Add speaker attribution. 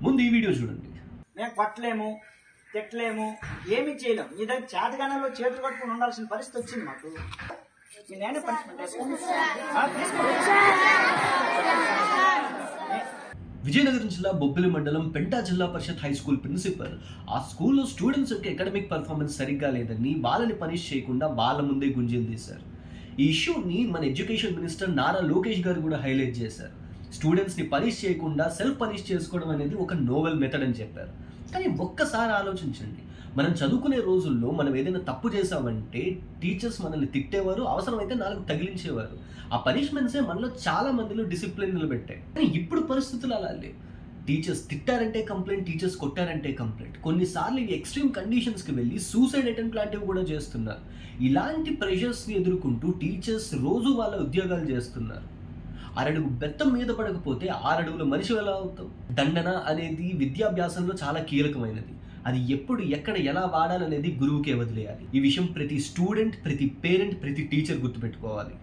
Speaker 1: ముందు ఈ వీడియో చూడండి.
Speaker 2: మేము కొట్టలేము, తిట్టలేము, ఏమీ చేయలేము. మీ దగ్గర చేతగానంలో చేతులు కట్టుకుని ఉండాల్సిన పరిస్థితి వచ్చింది మాకు. మీ నేనే పనిష్మెంట్ వేసుకోండి.
Speaker 1: విజయనగరం జిల్లా బొబ్బిలి మండలం పెంటా జిల్లా పరిషత్ హై స్కూల్ ప్రిన్సిపల్ ఆ స్కూల్లో స్టూడెంట్స్ యొక్క అకాడమిక్ పర్ఫార్మెన్స్ సరిగ్గా లేదని వాళ్ళని పనిష్ చేయకుండా వాళ్ళ ముందే గుంజలు తీశారు. ఈ ఇష్యూని మన ఎడ్యుకేషన్ మినిస్టర్ నారా లోకేష్ గారు కూడా హైలైట్ చేశారు. స్టూడెంట్స్ని పనిష్ చేయకుండా సెల్ఫ్ పనిష్ చేసుకోవడం అనేది ఒక నోవెల్ మెథడ్ అని చెప్పారు. కానీ ఒక్కసారి ఆలోచించండి, మనం చదువుకునే రోజుల్లో మనం ఏదైనా తప్పు చేసామంటే టీచర్స్ మనల్ని తిట్టేవారు, అవసరమైతే 4 తగిలించేవారు. ఆ పనిష్మెంట్సే మనలో చాలా మందిలో డిసిప్లిన్ నిలబెట్టాయి. కానీ ఇప్పుడు పరిస్థితులు అలా లేవు. టీచర్స్ తిట్టారంటే కంప్లైంట్, టీచర్స్ కొట్టారంటే కంప్లైంట్. కొన్నిసార్లు ఇవి ఎక్స్ట్రీమ్ కండిషన్స్కి వెళ్ళి సూసైడ్ అటెంప్ట్ లాంటివి కూడా చేస్తున్నారు. ఇలాంటి ప్రెషర్స్ని ఎదుర్కొంటూ టీచర్స్ రోజు వాళ్ళ ఉద్యోగాలు చేస్తున్నారు. 6 అడుగు బెత్తం మీద పడకపోతే 6 అడుగుల మనిషి ఎలా అవుతాం? దండన అనేది విద్యాభ్యాసంలో చాలా కీలకమైనది. అది ఎప్పుడు, ఎక్కడ, ఎలా వాడాలనేది గురువుకే వదిలేయాలి. ఈ విషయం ప్రతి స్టూడెంట్, ప్రతి పేరెంట్, ప్రతి టీచర్ గుర్తుపెట్టుకోవాలి.